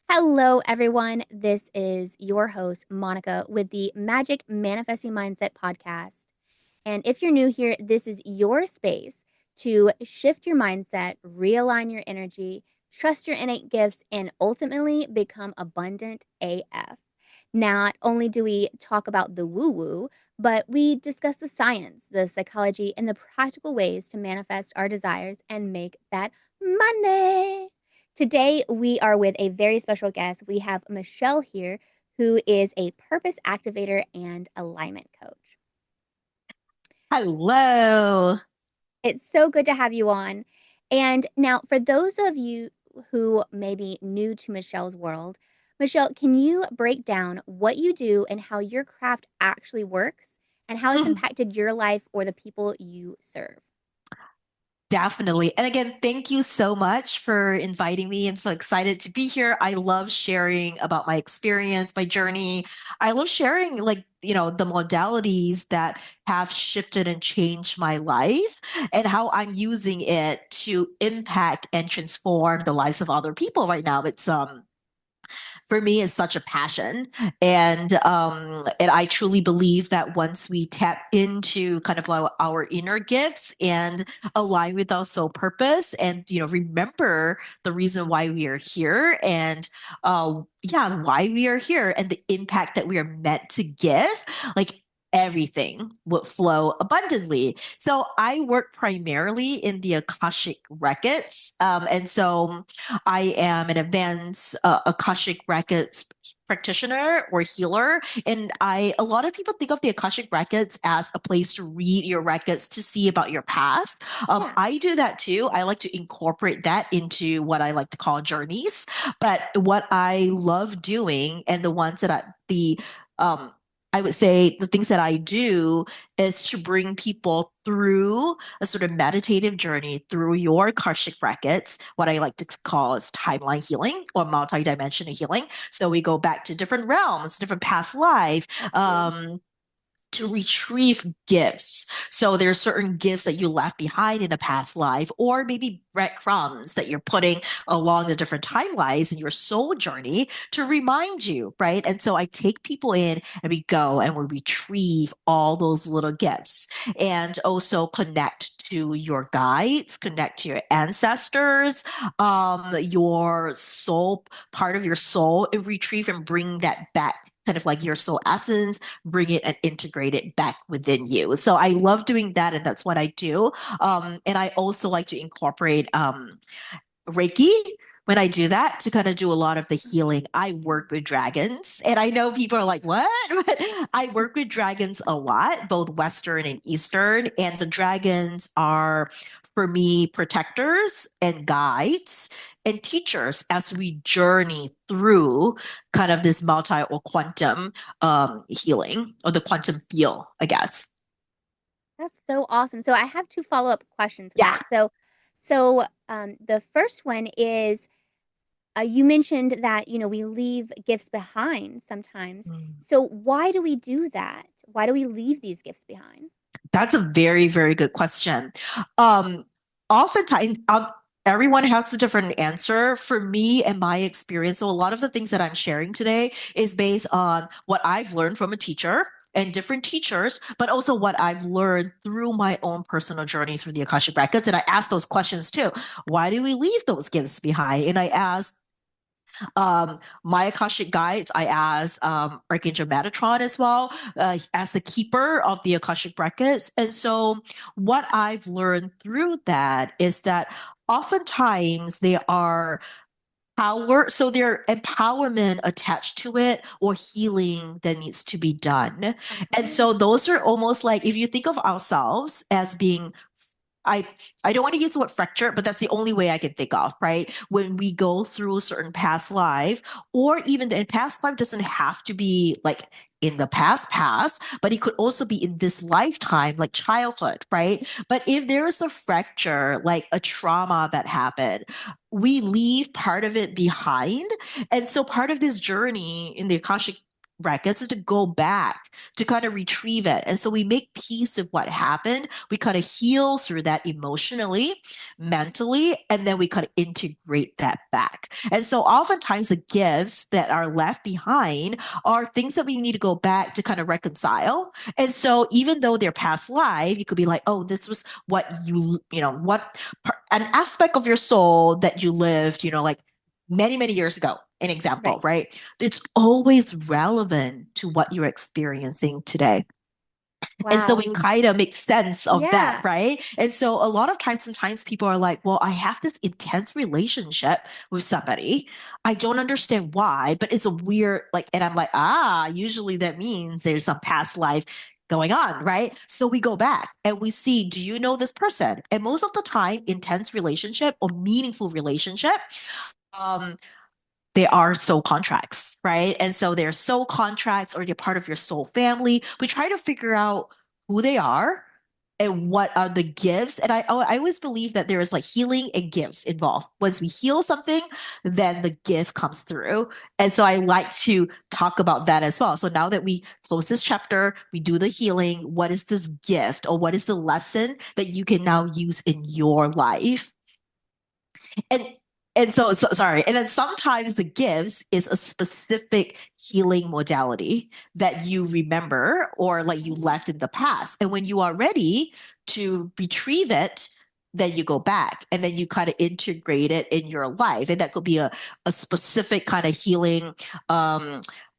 Hello, everyone. This is your host, Monica, with the Magic Manifesting Mindset podcast. And if you're new here, this is your space to shift your mindset, realign your energy, trust your innate gifts, and ultimately become abundant AF. Not only do we talk about the woo woo, but we discuss the science, the psychology, and the practical ways to manifest our desires and make that money. Today, we are with a very special guest. We have Michelle here, who is a purpose activator and alignment coach. Hello. It's so good to have you on. And now, for those of you who may be new to Michelle's world, Michelle, can you break down what you do and how your craft actually works and how it's impacted your life or the people you serve? Definitely. And again, thank you so much for inviting me. I'm so excited to be here. I love sharing about my experience, my journey. I love sharing the modalities that have shifted and changed my life and how I'm using it to impact and transform the lives of other people right now. It's for me is such a passion. And I truly believe that once we tap into kind of our inner gifts and align with our soul purpose and remember the reason why we are here and why we are here and the impact that we are meant to give, like everything would flow abundantly. So I work primarily in the Akashic Records. And so I am an advanced Akashic Records practitioner or healer. And a lot of people think of the Akashic Records as a place to read your records to see about your past. Yeah. I do that too. I like to incorporate that into what I like to call journeys. But what I love doing and the ones that um, I would say the things that I do is to bring people through a sort of meditative journey through your Akashic records, what I like to call as timeline healing or multidimensional healing. So we go back to different realms, different past life, That's cool. to retrieve gifts. So there's certain gifts that you left behind in a past life, or maybe breadcrumbs that you're putting along the different timelines in your soul journey to remind you, right? And so I take people in and we go and we retrieve all those little gifts and also connect to your guides, connect to your ancestors, your soul, part of your soul, and retrieve and bring that back kind of like your soul essence, bring it and integrate it back within you. So I love doing that, and that's what I do. And I also like to incorporate Reiki when I do that to kind of do a lot of the healing. I work with dragons, and I know people are like, what? But I work with dragons a lot, both Western and Eastern. And the dragons are, for me, protectors and guides and teachers as we journey through kind of this multi or quantum healing or the quantum field, I guess. That's so awesome. So I have two follow-up questions for Yeah. that. So the first one is you mentioned that, we leave gifts behind sometimes. Mm. So why do we do that? Why do we leave these gifts behind? That's a very, very good question. Um, Oftentimes, everyone has a different answer. For me and my experience, so a lot of the things that I'm sharing today is based on what I've learned from a teacher and different teachers, but also what I've learned through my own personal journeys through the Akashic Records. And I ask those questions too. Why do we leave those gifts behind? And I ask my Akashic guides, I asked Archangel Metatron as well, as the keeper of the Akashic records. And so, what I've learned through that is that oftentimes they are power, so there empowerment attached to it or healing that needs to be done. And so, Oh, those are almost like if you think of ourselves as being I I don't want to use the word fracture, but that's the only way I can think of, right? When we go through a certain past life, or even the past life doesn't have to be like in the past, but it could also be in this lifetime, like childhood, right? But if there is a fracture, like a trauma that happened, we leave part of it behind. And so part of this journey in the Akashic records is to go back to kind of retrieve it. And so we make peace with what happened. We kind of heal through that emotionally, mentally, and then we kind of integrate that back. And so oftentimes the gifts that are left behind are things that we need to go back to kind of reconcile. And so even though they're past life, you could be like, oh, this was what what an aspect of your soul that you lived, like many, many years ago, an example, Right. right? It's always relevant to what you're experiencing today. And so we Wow. kind of make sense of that, Yeah. right? And so a lot of times, sometimes people are like, well, I have this intense relationship with somebody. I don't understand why, but it's a weird, like, and I'm like, usually that means there's some past life going on, right? So we go back and we see, do you know this person? And most of the time, intense relationship or meaningful relationship, um, they are soul contracts, right? And so they're soul contracts or they're part of your soul family. We try to figure out who they are and what are the gifts. And I always believe that there is like healing and gifts involved. Once we heal something, then the gift comes through. And so I like to talk about that as well. So now that we close this chapter, we do the healing. What is this gift or what is the lesson that you can now use in your life? And so sorry. And then sometimes the gifts is a specific healing modality that you remember or like you Oh, left in the past. And when you are ready to retrieve it, then you go back and then you kind of integrate it in your life. And that could be a specific kind of healing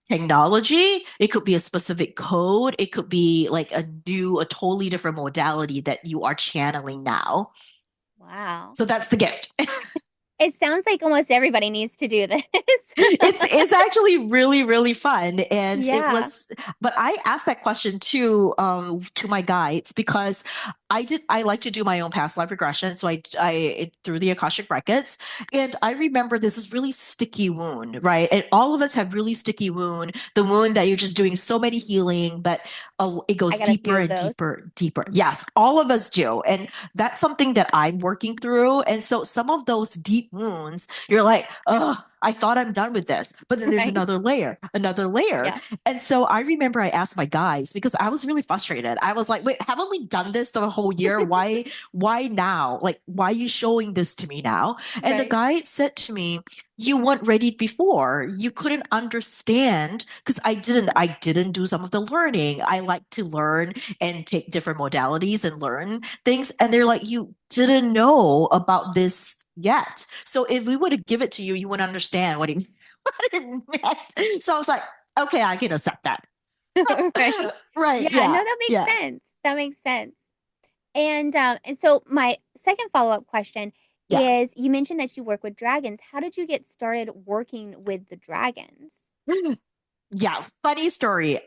technology. It could be a specific code. It could be like a totally different modality that you are channeling now. wow. So that's the gift. It sounds like almost everybody needs to do this. It's actually really really fun, and it Yeah. was. But I asked that question too to my guides because I like to do my own past life regression, so through the Akashic Records, and I remember this is really sticky wound, right? And all of us have really sticky wound, the wound that you're just doing so many healing, but it I goes got a few deeper of and those. deeper, deeper. Yes, all of us do, and that's something that I'm working through. And so some of those deep wounds, you're like, oh, I thought I'm done with this. But then there's Right. another layer, another layer. Yeah. And so I remember I asked my guys because I was really frustrated. I was like, wait, haven't we done this the whole year? Why now? Like, why are you showing this to me now? And the Right. guide said to me, you weren't ready before. You couldn't understand because I didn't do some of the learning. I like to learn and take different modalities and learn things. And they're like, you didn't know about this yet. So if we were to give it to you, you wouldn't understand what it, what it meant. So I was like, okay, I can accept that. Right. Right. Yeah, no, Yeah. that makes Yeah. sense. That makes sense. And so my second follow-up question Yeah. is you mentioned that you work with dragons. How did you get started working with the dragons? Yeah, funny story.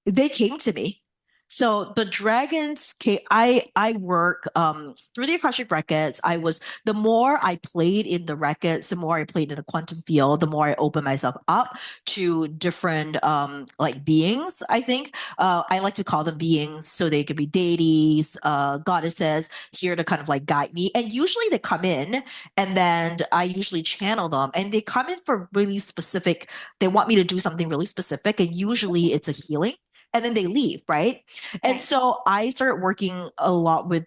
They came to me. So the dragons came, I work through the Akashic Records. The more I played in the records, the more I played in the quantum field, the more I opened myself up to different like beings, I think. I like to call them beings so they could be deities, goddesses, here to kind of like guide me. And usually they come in and then I usually channel them and they come in for really specific, they want me to do something really specific, and usually Okay. it's a healing, and then they leave, right? And Right. so I started working a lot with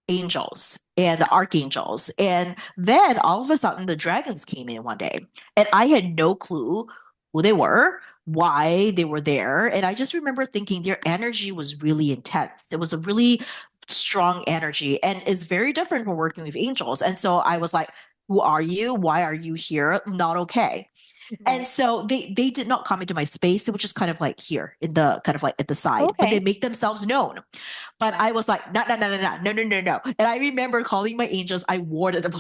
angels and the archangels. And then all of a sudden, the dragons came in one day, and I had no clue who they were, why they were there. And I just remember thinking their energy was really intense. There was a really strong energy, and it's very different from working with angels. And so I was like, who are you? Why are you here? Not okay. And Right. so they did not come into my space. They were just kind of like here in the kind of like at the side, but they Okay. make themselves known. But I was like, no, no, no, no, no, no, no, no, no. And I remember calling my angels. I warded them.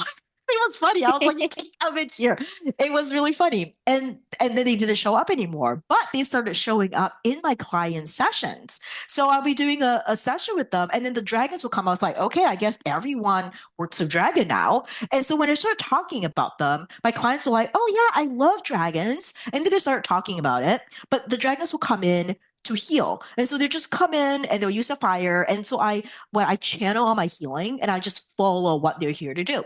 It was funny. I was like, you can't come in here. It was really funny. And then they didn't show up anymore. But they started showing up in my client sessions. So I'll be doing a session with them. And then the dragons will come. I was like, okay, I guess everyone works with dragon now. And so when I started talking about them, my clients were like, oh yeah, I love dragons. And then they started talking about it. But the dragons will come in to heal. And so they just come in and they'll use a fire. And so when I channel all my healing and I just follow what they're here to do.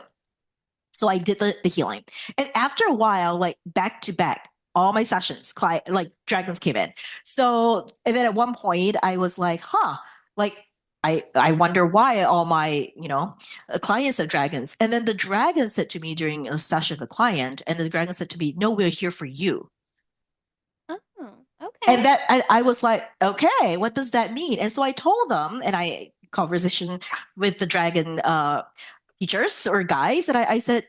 So I did the healing. And after a while, like back to back, all my sessions, client, like dragons came in. So, and then at one point I was like, huh, like I wonder why all my, clients are dragons. And then the dragon said to me during a session with a client, and the dragon said to me, no, we're here for you. Oh, okay. And that I was like, okay, what does that mean? And so I told them, and I conversation with the dragon teachers or guys, and I said,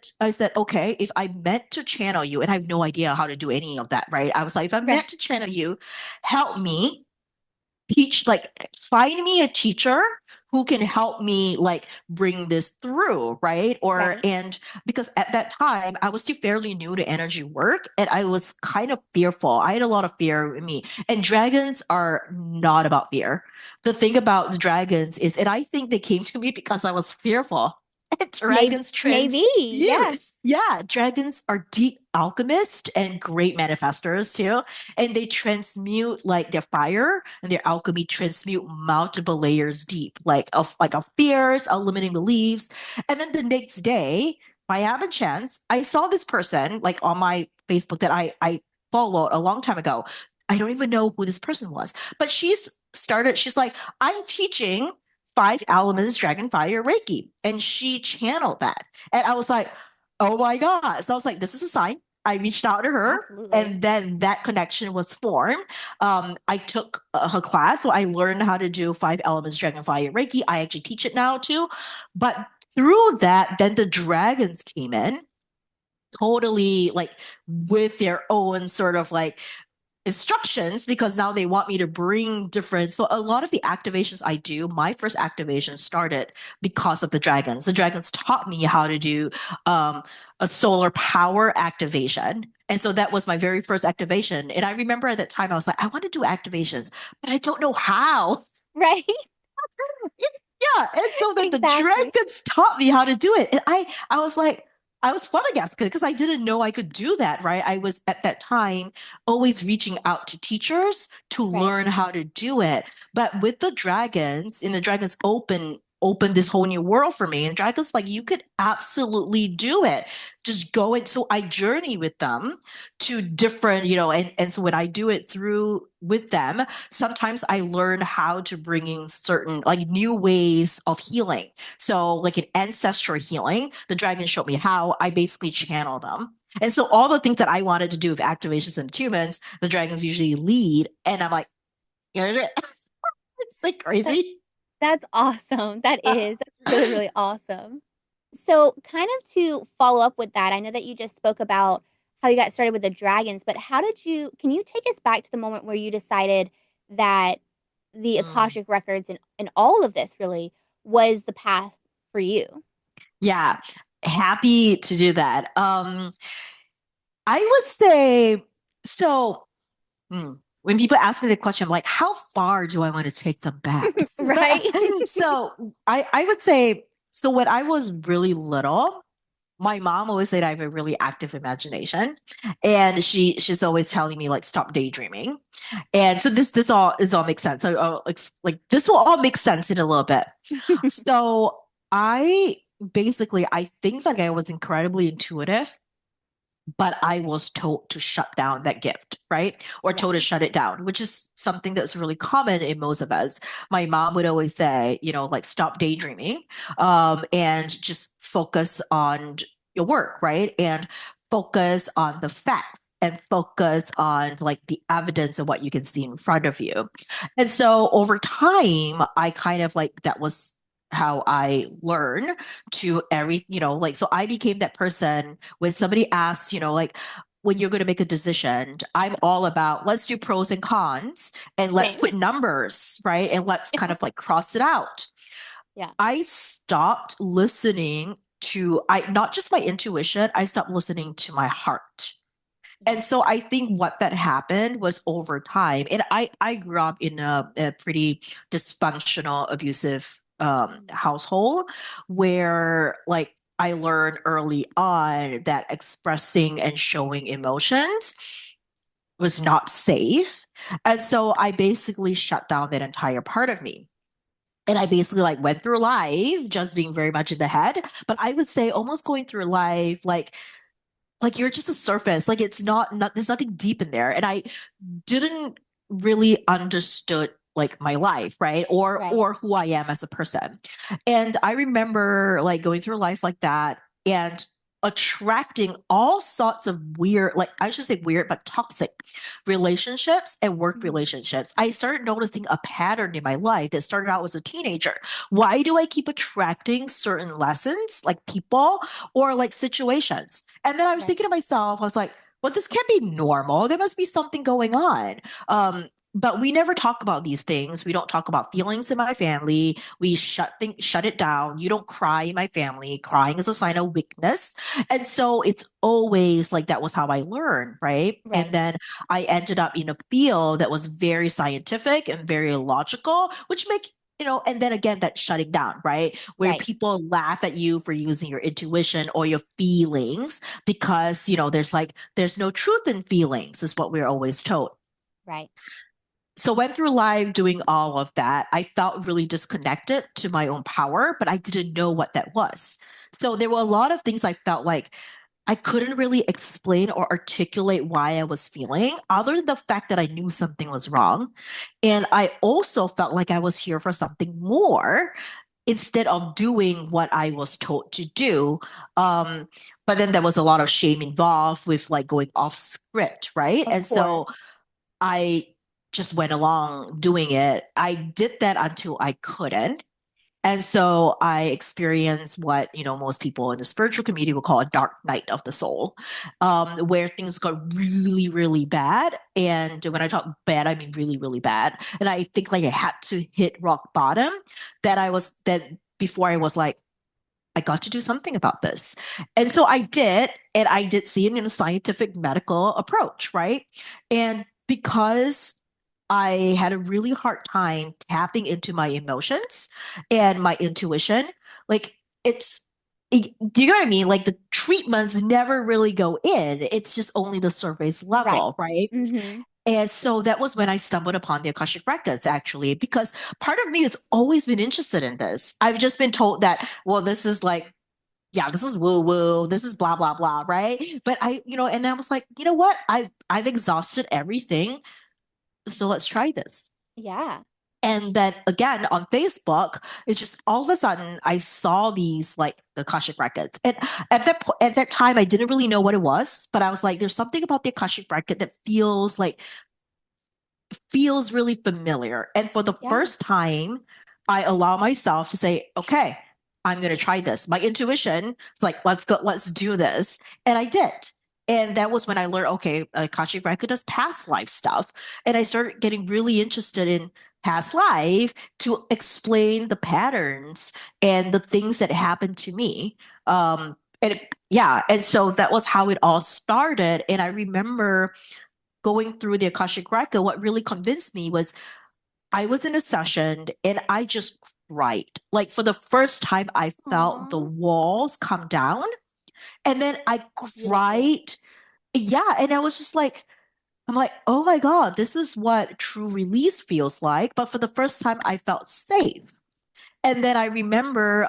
okay, if I meant to channel you, and I have no idea how to do any of that, right? I was like, if I Right. meant to channel you, help me teach, like find me a teacher who can help me like bring this through, right? Or Right. and because at that time I was still fairly new to energy work and I was kind of fearful. I had a lot of fear in me. And dragons are not about fear. The thing about the dragons is, and I think they came to me because I was fearful. And Maybe, dragons maybe. transmute. Yeah. Yeah, dragons are deep alchemists and great manifestors too. And they transmute like their fire and their alchemy transmute multiple layers deep, like of fears, of limiting beliefs. And then the next day, by happen chance, I saw this person like on my Facebook that I followed a long time ago. I don't even know who this person was, but she's like, I'm teaching 5 elements dragon fire Reiki. And she channeled that. And I was like, oh my God. So I was like, this is a sign. I reached out to her, Absolutely. and then that connection was formed. I took her class, so I learned how to do 5 elements dragon fire Reiki. I actually teach it now too. But through that, then the dragons came in totally like with their own sort of like instructions because now they want me to bring different. So a lot of the activations I do, my first activation started because of the dragons. The dragons taught me how to do a solar power activation. And so that was my very first activation. And I remember at that time I was like, I want to do activations, but I don't know how. Right. Yeah, and so then the Exactly. dragons taught me how to do it, and I was like, I was flabbergasted because I didn't know I could do that. Right, I was at that time always reaching out to teachers to Right. learn how to do it, but with the dragons, and the dragons open this whole new world for me. And dragons like you could absolutely do it. Just go it. So I journey with them to different, and so when I do it through with them, sometimes I learn how to bring in certain like new ways of healing. So like in ancestral healing, the dragon showed me how I basically channel them. And so all the things that I wanted to do with activations and attunements, the dragons usually lead. And I'm like, it's like That, crazy. that's awesome. That is. That's really, really awesome. So, kind of to follow up with that, I know that you just spoke about how you got started with the dragons, but can you take us back to the moment where you decided that the Mm. Akashic Records and all of this really was the path for you? Yeah, happy to do that. I would say so. When people ask me the question, I'm like, how far do I want to take them back? Right? So I would say, so when I was really little, my mom always said I have a really active imagination. And she's always telling me like stop daydreaming. And so this all makes sense. So like this will all make sense in a little bit. So I basically I think like I was incredibly intuitive, but I was told to shut down that gift, right? Or told to Right. shut it down, which is something that's really common in most of us. My mom would always say, like stop daydreaming, and just focus on your work, right? And focus on the facts and focus on like the evidence of what you can see in front of you. And so over time, I kind of like that was how I learn to like so I became that person when somebody asks, like when you're going to make a decision, I'm all about let's do pros and cons and let's Same. put numbers, right? And let's kind of like cross it out. Yeah. I stopped listening to I not just my intuition, I stopped listening to my heart. Yeah. And so I think what that happened was over time. And I grew up in a pretty dysfunctional, abusive Mhm. household where like I learned early on that expressing and showing emotions was not safe. And so I basically shut down that entire part of me. And I basically like went through life just being very much in the head. But I would say almost going through life like like you're just a surface. Like it's not there's nothing deep in there. And I didn't really understood like my life, right? Right. Or who I am as a person. And I remember like going through life like that and attracting all sorts of weird, like I should say weird, but toxic relationships and work Mhm. relationships. I started noticing a pattern in my life that started out as a teenager. Why do I keep attracting certain lessons, like people or like situations? And then I was Right. thinking to myself, I was like, well, this can't be normal. There must be something going on. But we never talk about these things. We don't talk about feelings in my family. We shut it down. You don't cry in my family. Crying is a sign of weakness. And so it's always like that was how I learned, right? And Right. then I ended up in a field that was very scientific and very logical, which make and then again, that shutting down, right? Where Right. people laugh at you for using your intuition or your feelings because, there's no truth in feelings, is what we're always told. Right. So went through life doing all of that. I felt really disconnected to my own power, but I didn't know what that was. So there were a lot of things I felt like I couldn't really explain or articulate why I was feeling, other than the fact that I knew something was wrong. And I also felt like I was here for something more instead of doing what I was told to do. Um, but then there was a lot of shame involved with like going off script, right? Of And course. so I just went along doing it. I did that until I couldn't. And so I experienced what, most people in the spiritual community would call a dark night of the soul, where things got really, really bad. And when I talk bad, I mean really, really bad. And I think like I had to hit rock bottom that before I was like, I got to do something about this. And so I did, and I did see it in a scientific medical approach, right? And because I had a really hard time tapping into my emotions and my intuition, like do you know what I mean? Like the treatments never really go in. It's just only the surface Right. level, right? Mhm. And so that was when I stumbled upon the Akashic Records, actually, because part of me has always been interested in this. I've just been told that, well, this is like, yeah, this is woo woo, this is blah blah blah, right? But and I was like, you know what? I've exhausted everything, so let's try this. Yeah. And then again on Facebook, it's just all of a sudden I saw these like the Akashic Records. And at that time I didn't really know what it was, but I was like, there's something about the Akashic Record that feels really familiar. And for the Yeah. first time, I allow myself to say, okay, I'm going to try this. My intuition is like, let's go, let's do this. And I did. And that was when I learned, okay, Akashic Record does past life stuff. And I started getting really interested in past life to explain the patterns and the things that happened to me. Yeah. And so that was how it all started. And I remember going through the Akashic Record, what really convinced me was I was in a session and I just cried. Like for the first time, I felt the Aw. walls come down and then I Beautiful. cried. Yeah. And I was just like, I'm like, oh my God, this is what true release feels like. But for the first time, I felt safe. And then I remember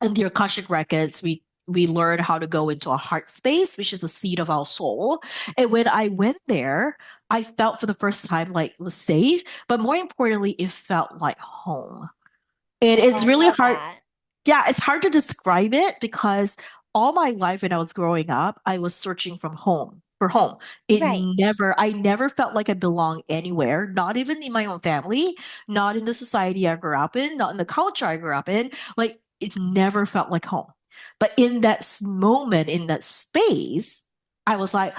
in the Akashic Records, we learn how to go into a heart space, which is the seat of our soul. And when I went there, I felt for the first time like it was safe, but more importantly, it felt like home. And Oh, it's I really love hard. that. Yeah, it's hard to describe it because all my life when I was growing up, I was searching from home for home. Right. I never felt like I belonged anywhere, not even in my own family, not in the society I grew up in, not in the culture I grew up in. Like it never felt like home. But in that moment, in that space, I was like,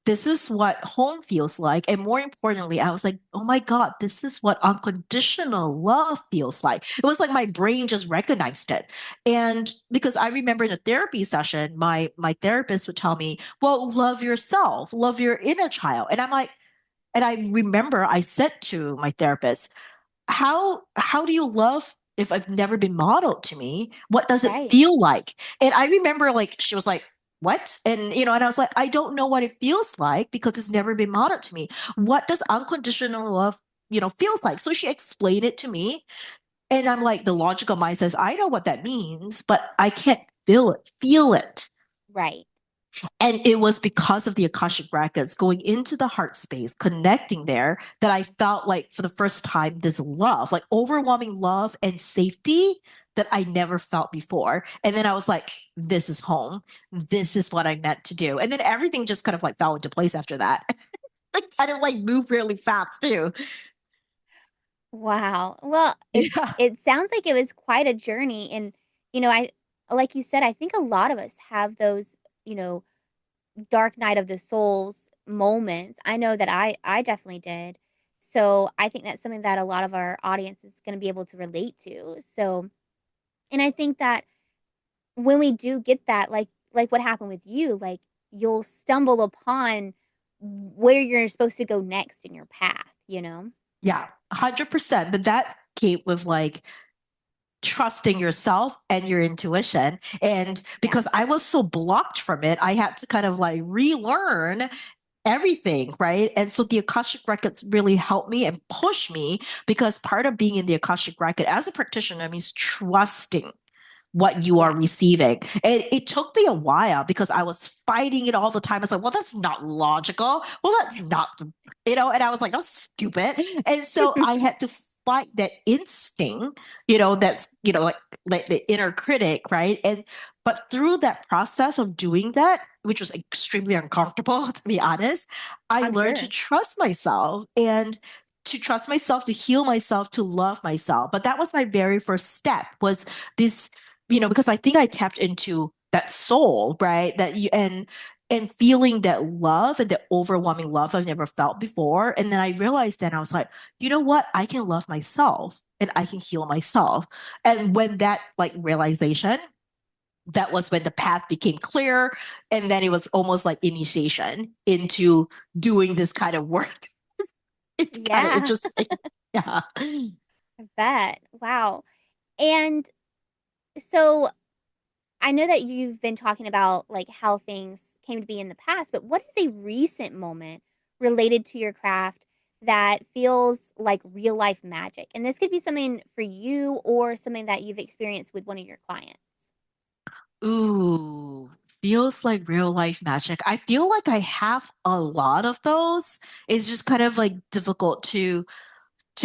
this is what home feels like. And more importantly, I was like, oh my God, this is what unconditional love feels like. It was like my brain just recognized it. And because I remember in a therapy session, my therapist would tell me, well, love yourself, love your inner child. And I'm like, and I remember I said to my therapist, how do you love if I've never been modeled to me? What does it Right. feel like? And I remember like she was like, what? And and I was like, I don't know what it feels like because it's never been modeled to me. What does unconditional love, feels like? So she explained it to me. And I'm like, the logical mind says, I know what that means, but I can't feel it. Right. And it was because of the Akashic Records going into the heart space, connecting there, that I felt like for the first time this love, like overwhelming love and safety that I never felt before. And then I was like, this is home. This is what I meant to do. And then everything just kind of like fell into place after that. Like kind of like moved really fast too. Wow. Well, Yeah. it sounds like it was quite a journey, and I like you said, I think a lot of us have those, you know, dark night of the souls moments. I know that I definitely did. So, I think that's something that a lot of our audience is going to be able to relate to. So, and I think that when we do get that, like what happened with you, like you'll stumble upon where you're supposed to go next in your path, you know? Yeah, 100%. But that came with like trusting yourself and your intuition. And Yes. because I was so blocked from it, I had to kind of like relearn everything, right? And so the Akashic Records really helped me and pushed me, because part of being in the Akashic Record as a practitioner means trusting what you are Yes. receiving. And it took me a while because I was fighting it all the time. I was like, well, that's not logical. Well, that's not, and I was like, that's stupid. And so I had to fight that instinct, that's, like the inner critic, right? But through that process of doing that, which was extremely uncomfortable, to be honest, I I'm learned to sure. trust myself and to trust myself, to heal myself, to love myself. But that was my very first step, was this, because I think I tapped into that soul, right? That you and feeling that love and the overwhelming love I've never felt before. And then I realized, then I was like, you know what? I can love myself and I can heal myself. And when that like realization, that was when the path became clear. And then it was almost like initiation into doing this kind of work. It's kind of Yeah, interesting. Yeah. I bet. Wow. And so I know that you've been talking about like how things came to be in the past, but what is a recent moment related to your craft that feels like real life magic? And this could be something for you or something that you've experienced with one of your clients. Ooh, feels like real life magic. I feel like I have a lot of those. It's just kind of like difficult to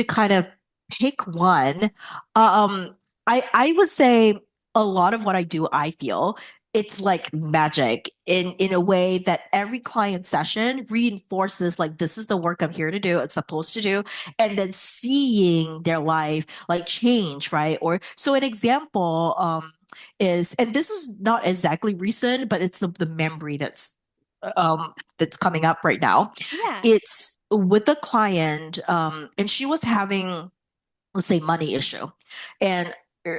kind of pick one. I would say a lot of what I do, I feel it's like magic in a way that every client session reinforces like this is the work I'm here to do, it's supposed to do, and then seeing their life like change, right? Or so an example is, and this is not exactly recent, but it's the memory that's coming up right now. Yeah, It's with a client, and she was having, let's say, money issue, and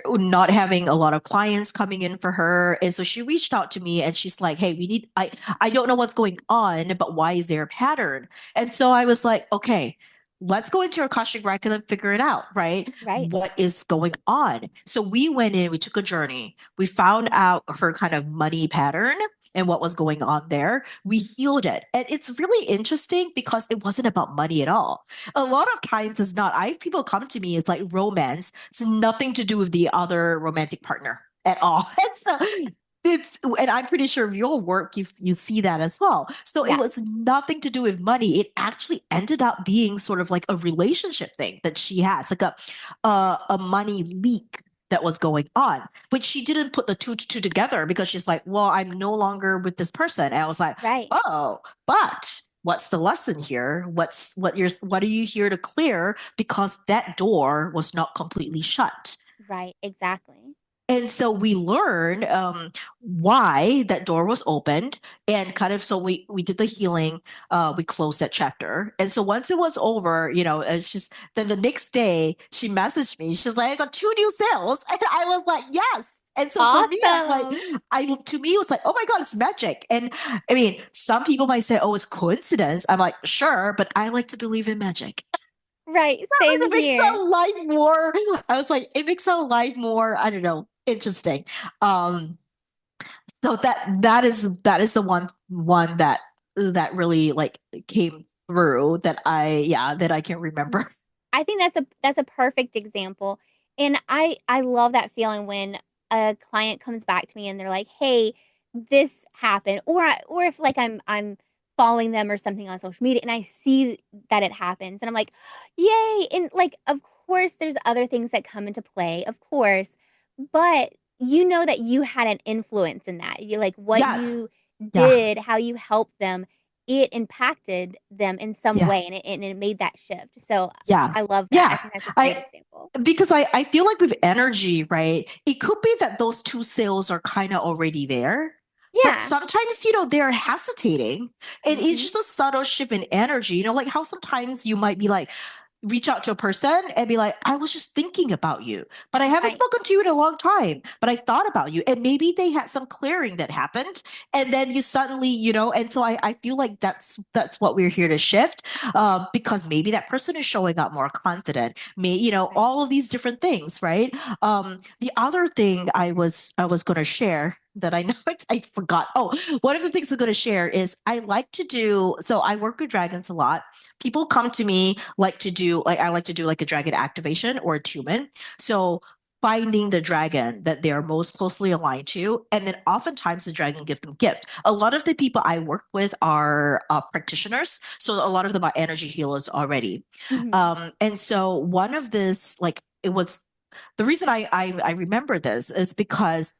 not having a lot of clients coming in for her. And so she reached out to me and she's like, hey, I don't know what's going on, but why is there a pattern? And so I was like, okay, let's go into your Akashic record and figure it out, right? right, What is going on? So we went in, we took a journey, we found out her kind of money pattern and what was going on there. We healed it. And it's really interesting because it wasn't about money at all. A lot of times it's not. I have people come to me, it's like romance. It's nothing to do with the other romantic partner at all. And so and I'm pretty sure of your work, you see that as well. So it yes, was nothing to do with money. It actually ended up being sort of like a relationship thing that she has, like a money leak that was going on, but she didn't put the two to two together because she's like, well, I'm no longer with this person. And I was like, right, oh, but what's the lesson here? What are you here to clear? Because that door was not completely shut. right, exactly. And so we learned why that door was opened, and kind of so we did the healing. We closed that chapter, and so once it was over, it's just then the next day she messaged me. She's like, "I got two new sales," and I was like, "Yes." And so for me, I'm like, Awesome. I to me it was like, "Oh my God, it's magic." And I mean, some people might say, "Oh, it's coincidence." I'm like, "Sure," but I like to believe in magic. Right, Like, same it makes here. our life more. I was like, it makes our life more, I don't know, interesting. Um, so that is the one that really like came through that I can remember. I think that's a perfect example. And I love that feeling when a client comes back to me and they're like, "Hey, this happen, or if like I'm following them or something on social media and I see that it happens and I'm like, yay. And like, of course there's other things that come into play, of course, but you know that you had an influence in that. You like what Yes. you Yeah. did, how you helped them, it impacted them in some Yeah. way, and it made that shift. So Yeah. I love that. I Yeah. think that's a great I example. because I feel like with energy, right? It could be that those two sales are kind of already there. But Yeah. sometimes, they're hesitating. And it's Hmm. just a subtle shift in energy. Like how sometimes you might be like, reach out to a person and be like, I was just thinking about you, but I haven't Right. spoken to you in a long time, but I thought about you. And maybe they had some clearing that happened. And then you suddenly, and so I feel like that's what we're here to shift, because maybe that person is showing up more confident, Right. all of these different things, right? The other thing I was going to share that I know I forgot. Oh, one of the things I'm going to share is I like to do, so I work with dragons a lot. People come to me I like to do like a dragon activation or attunement. So finding the dragon that they're most closely aligned to, and then oftentimes the dragon gives them gift. A lot of the people I work with are practitioners, so a lot of them are energy healers already. Hmm. And so one of this, like, it was the reason I remember this is because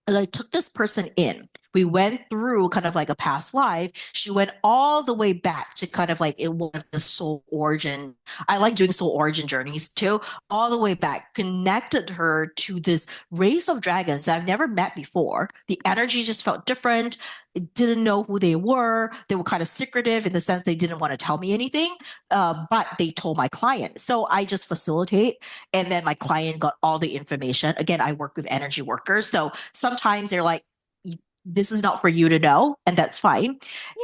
I took this person in. We went through kind of like a past life. She went all the way back to kind of like it was the soul origin. I like doing soul origin journeys too, all the way back, connected her to this race of dragons that I've never met before. The energy just felt different. I didn't know who they were. They were kind of secretive in the sense they didn't want to tell me anything, but they told my client. So I just facilitate, and then my client got all the information. Again, I work with energy workers. So sometimes they're like, this is not for you to know, and that's fine.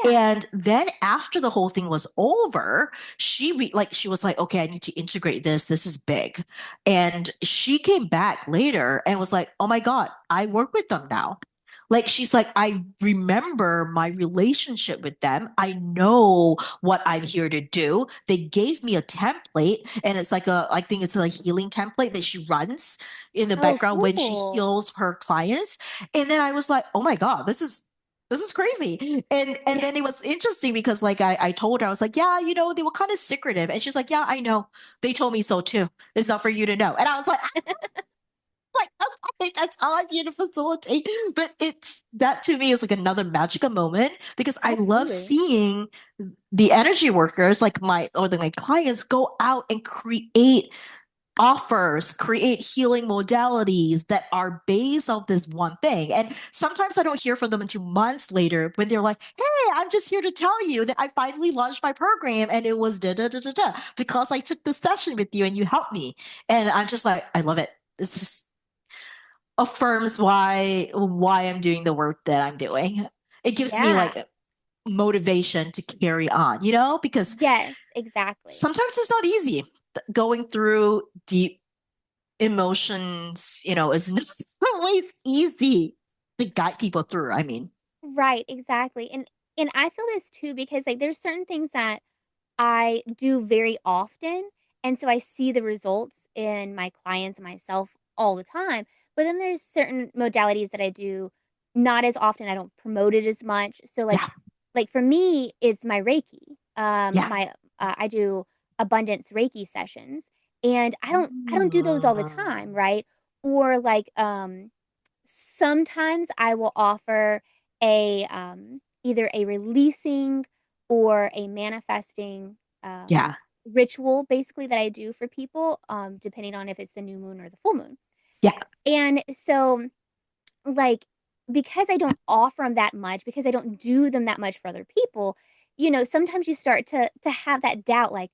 Yeah. And then after the whole thing was over, she was like, okay, I need to integrate this. This is big. And she came back later and was like, oh my God, I work with them now. Like she's like, I remember my relationship with them. I know what I'm here to do. They gave me a template, and it's like I think it's a healing template that she runs in the Oh, background when she cool. heals her clients. And then I was like, oh my God, this is crazy. And Yeah. then it was interesting because like I told her, I was like, yeah, they were kind of secretive. And she's like, yeah, I know. They told me so too. It's not for you to know. And I was like, okay, that's how I'm here to facilitate. But it's that to me is like another magical moment because I love Absolutely. seeing the energy workers like my clients go out and create healing modalities that are based on this one thing. And sometimes I don't hear from them until months later when they're like, hey, I'm just here to tell you that I finally launched my program and it was da da da da da because I took this session with you and you helped me. And I'm just like, I love it. It's just affirms why I'm doing the work that I'm doing. It gives me Yeah. like motivation to carry on, because Yes, exactly. sometimes it's not easy. Going through deep emotions, is not always easy to guide people through. I mean, Right, exactly. And I feel this too because like there's certain things that I do very often, and so I see the results in my clients and myself all the time. But then there's certain modalities that I do not as often. I don't promote it as much. So yeah, like for me, it's my Reiki. yeah. My I do abundance Reiki sessions, and I don't do those all the time, Mm, right? Or like sometimes I will offer a either a releasing or a manifesting yeah, ritual basically that I do for people, depending on if it's the new moon or the full moon. yeah, And so, like, because I don't offer them that much, because I don't do them that much for other people, sometimes you start to have that doubt, like,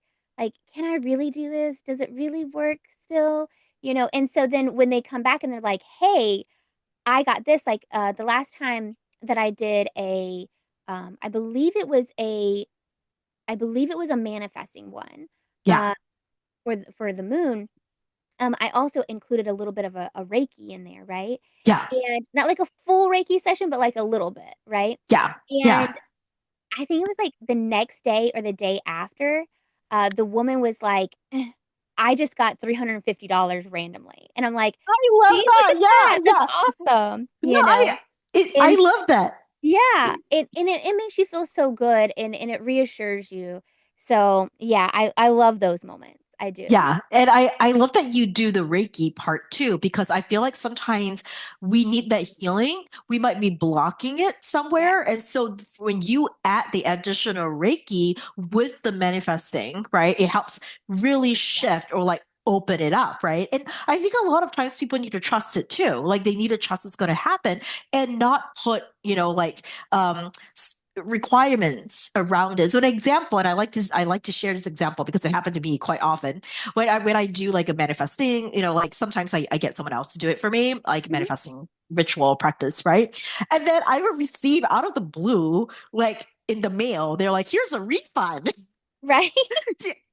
can I really do this? Does it really work still? And so then when they come back and they're like, hey, I got this, like, the last time that I did I believe it was a manifesting one, yeah, uh, for the moon. I also included a little bit of a Reiki in there, right? yeah, And not like a full Reiki session, but like a little bit, right? yeah, yeah. And I think it was like the next day or the day after, the woman was like, I just got $350 randomly. And I'm like, I love see, look that. at that. Yeah, That's yeah. awesome, No, you know? I And love that. yeah, it makes you feel so good and it reassures you. So yeah, I love those moments. I do. Yeah. And I love that you do the Reiki part too, because I feel like sometimes we need that healing. We might be blocking it Yes, somewhere. And so when you add the additional Reiki with the manifesting, right, it helps really yes, shift or like open it up, right? And I think a lot of times people need to trust it too. Like they need to trust it's going to happen and not put, like, requirements around it. So an example, and I like to share this example because it happened to me quite often when I do like a manifesting, like sometimes I get someone else to do it for me, like mhm, manifesting ritual practice, right? And then I would receive out of the blue, like in the mail, they're like, here's a refund. right.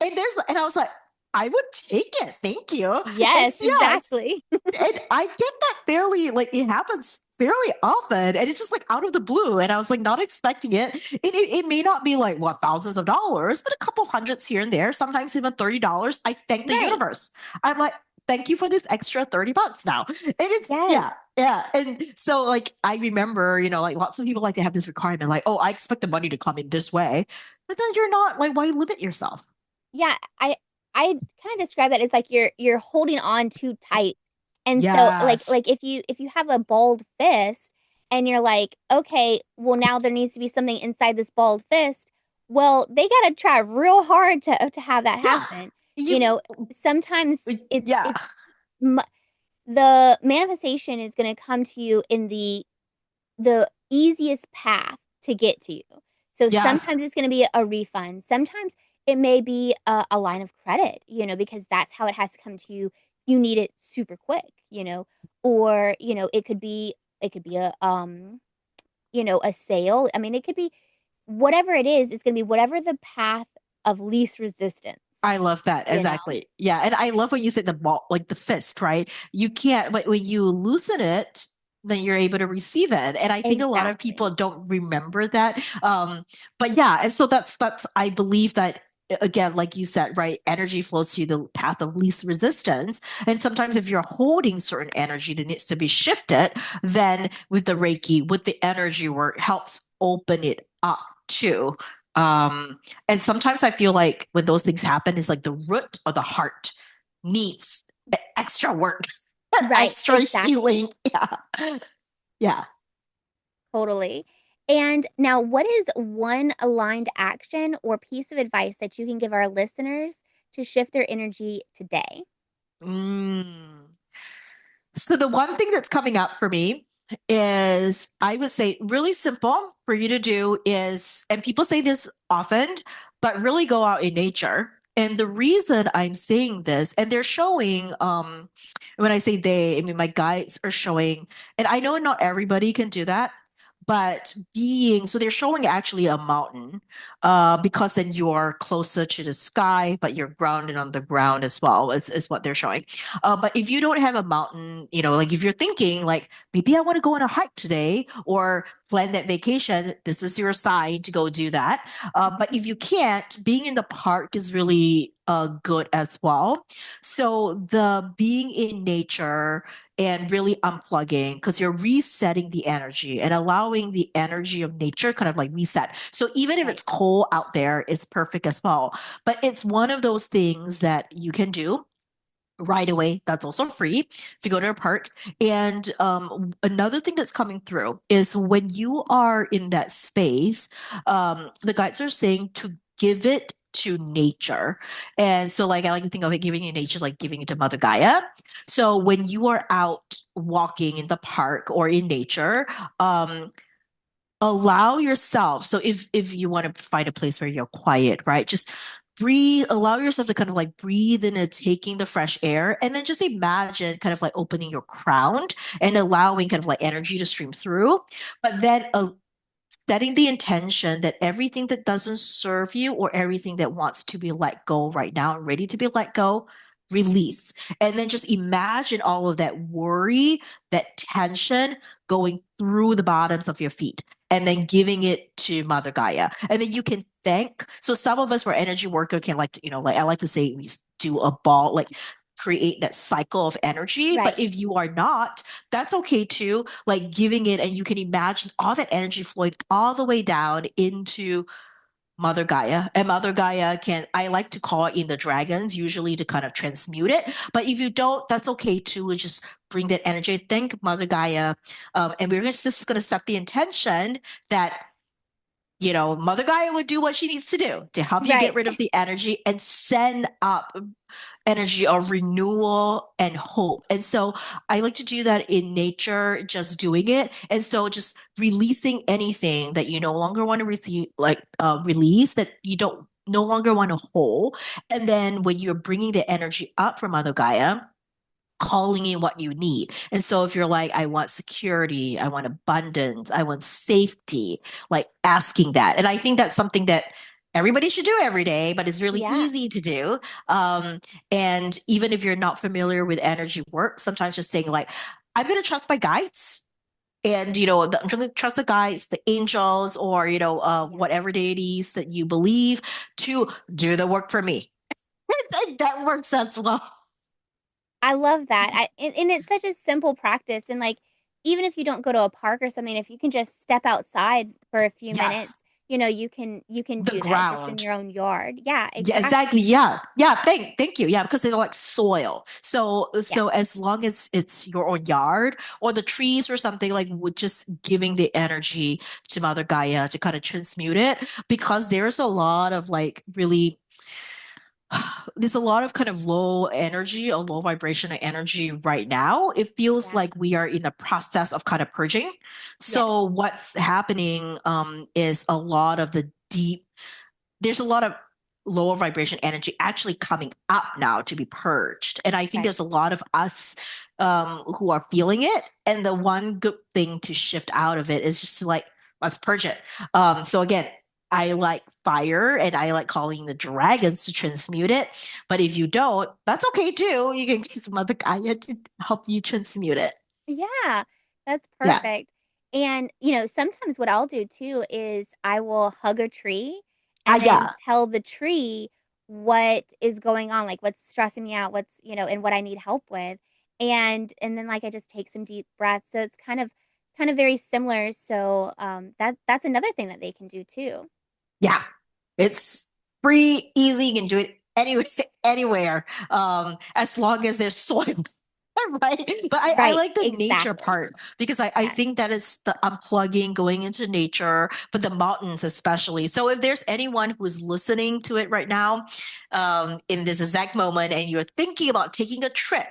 And I was like, I would take it. Thank you. And Yes, yes, exactly. and I get that fairly, like it happens fairly often, and it's just like out of the blue. And I was like not expecting it. And it may not be like what thousands of dollars, but a couple of hundreds here and there, sometimes even $30. I thank the Right. universe. I'm like, thank you for this extra $30 now. And it's Yes. yeah. Yeah. And so like I remember, like lots of people like to have this requirement, like, oh, I expect the money to come in this way. But then you're not like, why limit yourself? Yeah, I kind of describe it as like you're holding on too tight. And so Yes. if you have a balled fist and you're like, okay, well now there needs to be something inside this balled fist. Well, they got to try real hard to have that Yeah. happen. You You know, sometimes yeah. it's mu- the manifestation is going to come to you in the easiest path to get to you. So Yes. sometimes it's going to be a refund. Sometimes it may be a line of credit, because that's how it has to come to you. You need it super quick, or, it could be a sale. I mean, it could be whatever it is, it's going to be whatever the path of least resistance, I love that. you know. Exactly. Yeah. And I love when you said the ball, like the fist, right? You can't, but when you loosen it, then you're able to receive it. And I think a lot of people Exactly. don't remember that. But yeah, and so that's I believe that again, like you said, right? Energy flows through the path of least resistance. And sometimes if you're holding certain energy that needs to be shifted, then with the Reiki, with the energy work helps open it up too. Um, and sometimes I feel like when those things happen, it's like the root of the heart needs extra work, Right. extra Exactly. healing. Yeah. Yeah. Totally. And now, what is one aligned action or piece of advice that you can give our listeners to shift their energy today? Mm. So the one thing that's coming up for me is I would say really simple for you to do is, and people say this often, but really go out in nature. And the reason I'm saying this, and they're showing, when I say they, I mean my guides are showing, and I know not everybody can do that, but so they're showing actually a mountain, because then you're closer to the sky, but you're grounded on the ground as well, is what they're showing. But if you don't have a mountain, like if you're thinking like maybe I want to go on a hike today or plan that vacation, this is your sign to go do that. But if you can't, being in the park is really good as well. So the being in nature and really unplugging because you're resetting the energy and allowing the energy of nature kind of like reset. So even if Right. it's cold out there, it's perfect as well. But it's one of those things that you can do right away. That's also free if you go to a park. And another thing that's coming through is when you are in that space, the guides are saying to give it to nature. And so, like, I like to think of it giving it to nature, like giving it to Mother Gaia. So, when you are out walking in the park or in nature, allow yourself, so if you want to find a place where you're quiet, right, just breathe, allow yourself to kind of like breathe in and taking the fresh air, and then just imagine kind of like opening your crown and allowing kind of like energy to stream through, but then setting the intention that everything that doesn't serve you or everything that wants to be let go right now, ready to be let go, release. And then just imagine all of that worry, that tension going through the bottoms of your feet and then giving it to Mother Gaia. And then you can thank. So some of us were energy worker can like, like I like to say we do a ball, like create that cycle of energy. But Right. if you are not, that's okay too. Like giving it, and you can imagine all that energy flowing all the way down into Mother Gaia. And Mother Gaia can, I like to call in the dragons, usually to kind of transmute it. But if you don't, that's okay too. We just bring that energy. Thank Mother Gaia. And we're just going to set the intention that, Mother Gaia would do what she needs to do to help you get Right. rid of the energy and send up energy of renewal and hope. And so I like to do that in nature, just doing it. And so just releasing anything that you no longer want to receive, like release that you don't no longer want to hold. And then when you're bringing the energy up from Mother Gaia, calling in what you need. And so if you're like, I want security, I want abundance, I want safety, like asking that. And I think that's something that everybody should do every day, but it's really Yeah. easy to do. Um, and even if you're not familiar with energy work, sometimes just saying like, I'm going to trust my guides. And I'm going to trust the guides, the angels, or Yeah. whatever deities that you believe to do the work for me. That works as well. I love that. And it's such a simple practice. And like, even if you don't go to a park or something, if you can just step outside for a few minutes, Yes, you can the do that just in ground. your own yard. Yeah, Yeah, exactly. exactly. Yeah. Yeah. Thank you. Yeah, because they're like soil. So Yes. as long as it's your own yard or the trees or something, like with just giving the energy to Mother Gaia to kind of transmute it, because there's a lot of like really there's a lot of kind of low energy or low vibration energy right now. It feels Yeah. like we are in the process of kind of purging. Yes. So what's happening is a lot of the deep there's a lot of lower vibration energy actually coming up now to be purged. And I think Right. there's a lot of us who are feeling it. And the one good thing to shift out of it is just to like, let's purge it. So again, I like fire and I like calling the dragons to transmute it. But if you don't, that's okay too. You can get some other Gaia to help you transmute it. Yeah, that's Yeah. perfect. And, sometimes what I'll do too is I will hug a tree and then Yeah. tell the tree what is going on, like what's stressing me out, and what I need help with. And then like I just take some deep breaths. So it's kind of very similar. So that's another thing that they can do too. Yeah. It's free, easy. You can do it anywhere, anywhere, as long as there's soil, right? But I Right, like the nature exactly. part because I Yes. think that is the unplugging, going into nature, but the mountains especially. So if there's anyone who's listening to it right now, in this exact moment, and you're thinking about taking a trip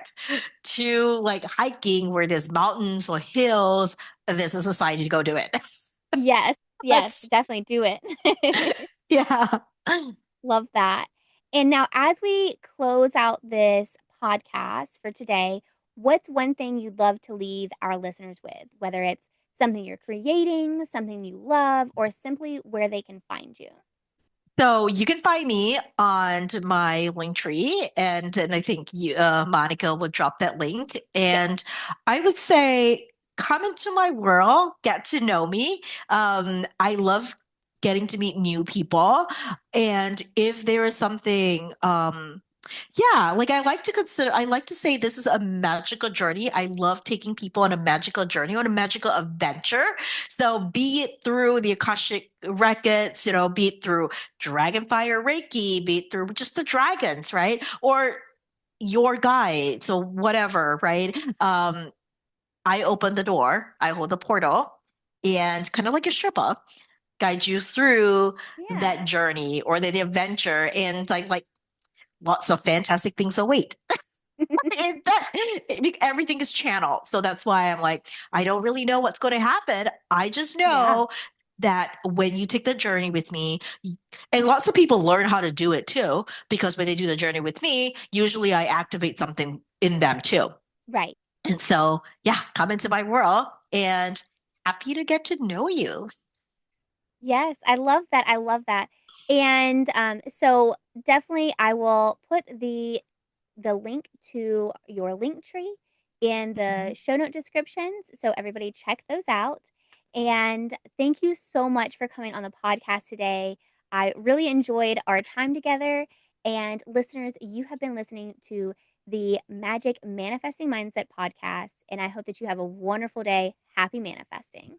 to like hiking where there's mountains or hills, this is a sign to go do it. Yes, yes, That's definitely do it. yeah. Love that. And now, as we close out this podcast for today, what's one thing you'd love to leave our listeners with? Whether it's something you're creating, something you love, or simply where they can find you. So you can find me on my link tree, and I think Monica will drop that link. Yes. And I would say, come into my world, get to know me. I love getting to meet new people, and if there is something, yeah, like I like to say this is a magical journey. I love taking people on a magical journey, on a magical adventure. So be it through the Akashic Records, be it through Dragonfire Reiki, be it through just the dragons, right? Or your guide, so whatever, right? I open the door, I hold the portal, and kind of like a Sherpa, guide you through Yeah. that journey or the adventure, and like lots of fantastic things await. Everything is channeled. So that's why I'm like, I don't really know what's going to happen. I just Yeah. know that when you take the journey with me, and lots of people learn how to do it too, because when they do the journey with me, usually I activate something in them too. Right. And so, yeah, come into my world and happy to get to know you. Yes, I love that. I love that. And so definitely I will put the link to your link tree in the Mhm. show note descriptions. So everybody check those out. And thank you so much for coming on the podcast today. I really enjoyed our time together. And listeners, you have been listening to the Magick Manifesting Mindset podcast. And I hope that you have a wonderful day. Happy manifesting.